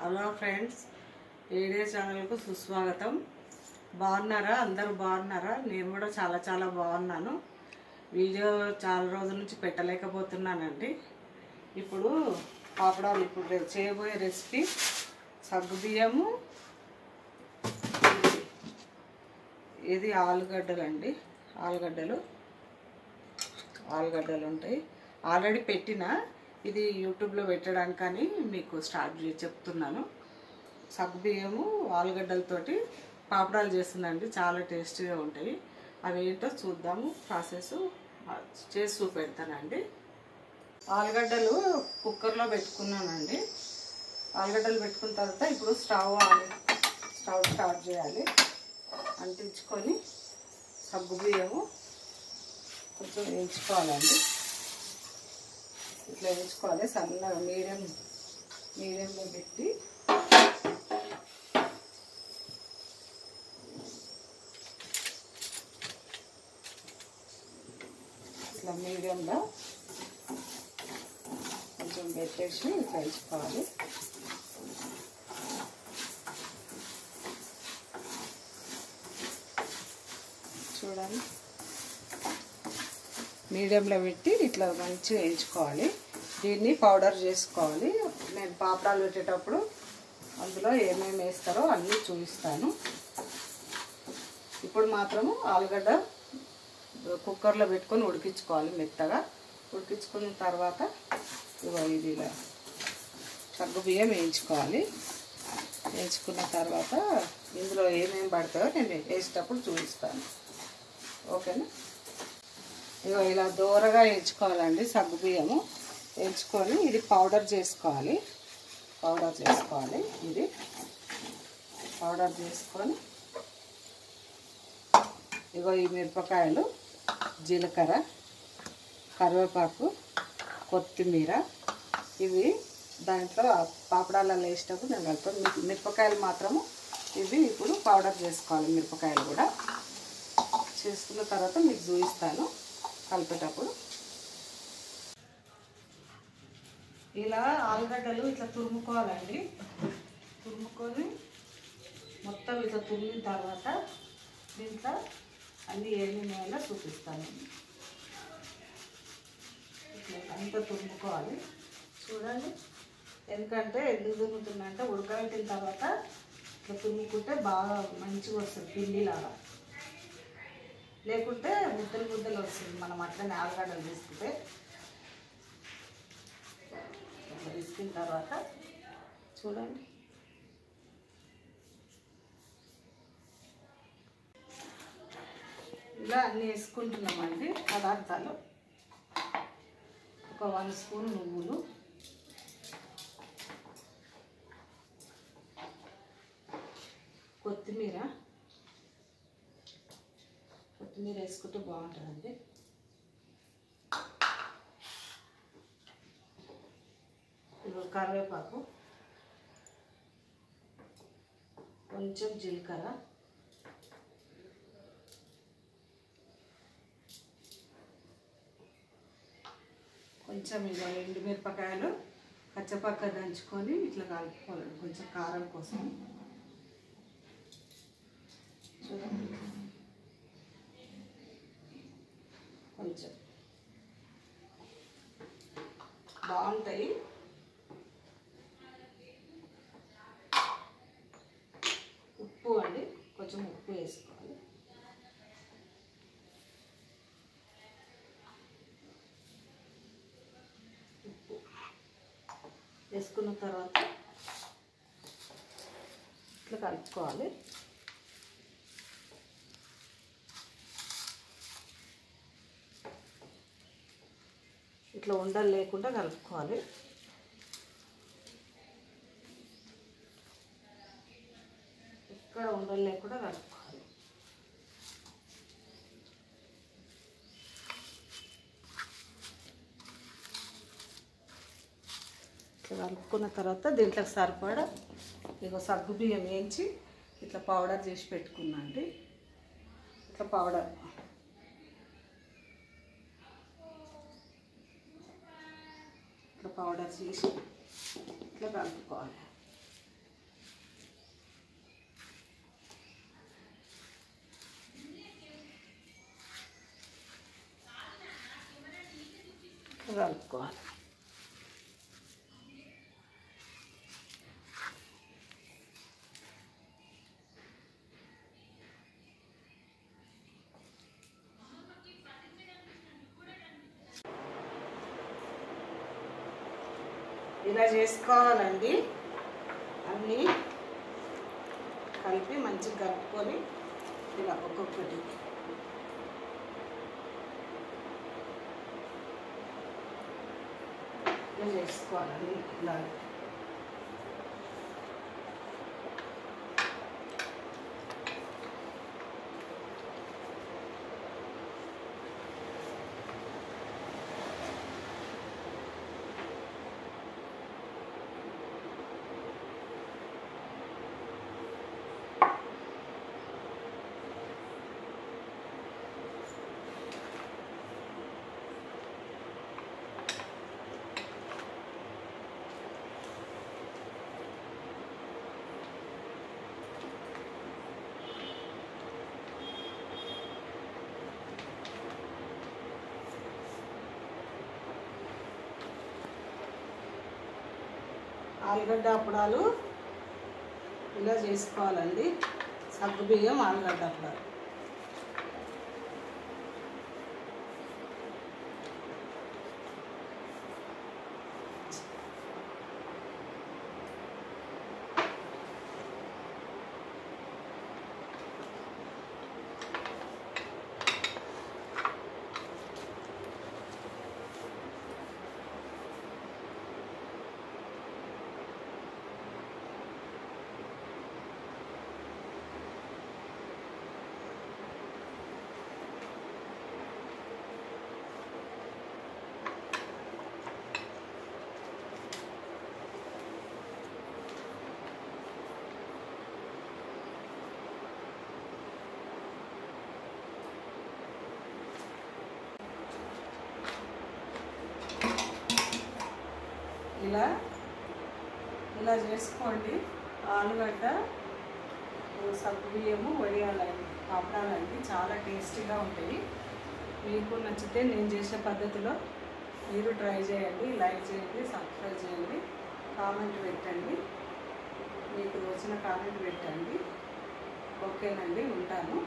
Hello friends, ఏడే ఛానల్కు సుస్వాగతం. బాగున్నారా? అందరూ బాగున్నారా? నేను కూడా చాలా బాగున్నాను. వీడియో చాలా రోజుల నుంచి పెట్టలేకపోతున్నానండి. ఇప్పుడు పాపడాలు చేయబోయే రెసిపీ సగ్గుబియ్యము, ఇది ఆలుగడ్డలు అండి. ఆలుగడ్డలు ఉంటాయి. ఆల్రెడీ పెట్టిన ఇది యూట్యూబ్లో పెట్టడానికని మీకు స్టార్ట్ చెప్తున్నాను. సగ్గుబియ్యము ఆలుగడ్డలతోటి పాపడాలు చేస్తుందండి. చాలా టేస్టీగా ఉంటాయి. అవి ఏంటో చూద్దాము. ప్రాసెస్ చేసి చూపెడతానండి. ఆలుగడ్డలు కుక్కర్లో పెట్టుకున్నానండి. ఆలుగడ్డలు పెట్టుకున్న తర్వాత ఇప్పుడు స్టవ్ స్టార్ట్ చేయాలి. అంటించుకొని సగ్గుబియ్యము కొంచెం వేయించుకోవాలండి. ఇట్లా వేయించుకోవాలి. సన్నగా మీడియంలో పెట్టి ఇట్లా మీడియంలో కొంచెం పెట్టేసి ఇట్లా వేయించుకోవాలి. చూడండి, మీడియంలో పెట్టి ఇట్లా మంచిగా వేయించుకోవాలి. దీన్ని పౌడర్ చేసుకోవాలి. నేను పాపడాలు పెట్టేటప్పుడు అందులో ఏమేమి వేస్తారో అన్నీ చూపిస్తాను. ఇప్పుడు మాత్రము ఆలుగడ్డ కుక్కర్లో పెట్టుకొని ఉడికించుకోవాలి. మెత్తగా ఉడికించుకున్న తర్వాత ఇది ఇలా సగ్గుబియ్యం వేయించుకోవాలి. వేయించుకున్న తర్వాత ఇందులో ఏమేమి పడతాయో నేను వేసేటప్పుడు చూపిస్తాను. ఓకేనా? ఇలా దూరగా వేయించుకోవాలండి. సగ్గుబియ్యము వేయించుకొని ఇది పౌడర్ చేసుకోవాలి. ఇది పౌడర్ చేసుకొని ఈ మిరపకాయలు, జీలకర్ర, కరివేపాకు, కొత్తిమీర ఇవి దాంట్లో పాపడాలలో వేసేటప్పుడు నేను కలుపుతాను. మిరపకాయలు మాత్రము ఇవి ఇప్పుడు పౌడర్ చేసుకోవాలి. మిరపకాయలు కూడా చేసుకున్న తర్వాత మీకు చూపిస్తాను కలిపేటప్పుడు. ఇలా ఆలుగడ్డలు ఇట్లా తురుముకోవాలండి. తురుముకొని మొత్తం ఇట్లా తురిమిన తర్వాత దీంట్లో అన్నీ ఏమేమి వేయాలో చూపిస్తాను. ఇట్లా అంతా తురుముకోవాలి. చూడండి, ఎందుకంటే ఎందుకు తురుముతుందంటే ఉడకబెట్టిన తర్వాత ఇట్లా తురుముకుంటే బాగా మంచిగా వస్తుంది, పిండిలాగా. లేకుంటే ముద్దలు వస్తుంది. మనం అట్లనే ఆలుగడ్డలు తీసుకుంటే ఇట్లా తీసుకున్న తర్వాత చూడండి, ఇలా అన్నీ వేసుకుంటున్నామండి పదార్థాలు. ఒక 1 స్పూన్ నువ్వులు, కొత్తిమీర వేసుకుంటే బాగుంటుందండి. కరివేపాకు, కొంచెం జీలకర్ర, కొంచెం ఎండుమిరపకాయలు కచ్చపక్క దంచుకొని ఇట్లా కలుపుకోవాలి. కొంచెం కారం కోసం. చూడండి, కొంచెం బాగుంటాయి. ఉప్పు అండి, కొంచెం ఉప్పు వేసుకోవాలి. ఉప్పు వేసుకున్న తర్వాత ఇట్లా కలుపుకోవాలి. ఇట్లా ఉండలు లేకుండా కలుపుకోవాలి. ఇక్కడ ఉండలు లేకుండా కలుపుకోవాలి. ఇట్లా కలుపుకున్న తర్వాత దీంట్లోకి సరిపడా సగ్గుబియ్యం వేయించి ఇట్లా పౌడర్ చేసి పెట్టుకున్నా అండి. ఇట్లా పౌడర్ చేసి ఇట్లా కలుపుకోవాలి. చేసుకోవాలి. ఇలా చేసుకోవాలండి. అన్నీ కలిపి మంచిగా కలుపుకొని ఇలా ఒక్కొక్కటి ఇలా చేసుకోవాలండి. ఇలా ఆలుగడ్డ అప్పడాలు ఇలా చేసుకోవాలండి. సగ్గుబియ్యం ఆలుగడ్డ అప్పడాలు. ఇలా చేసుకోండి. ఆలుగడ్డ సగ్గుబియ్యము వడియాలండి, పాపడాలండి, చాలా టేస్టీగా ఉంటాయి. మీకు నచ్చితే నేను చేసే పద్ధతిలో మీరు ట్రై చేయండి. లైక్ చేయండి, సబ్స్క్రైబ్ చేయండి, కామెంట్ పెట్టండి. మీకు వచ్చిన కామెంట్ పెట్టండి. ఓకేనండి, ఉంటాను.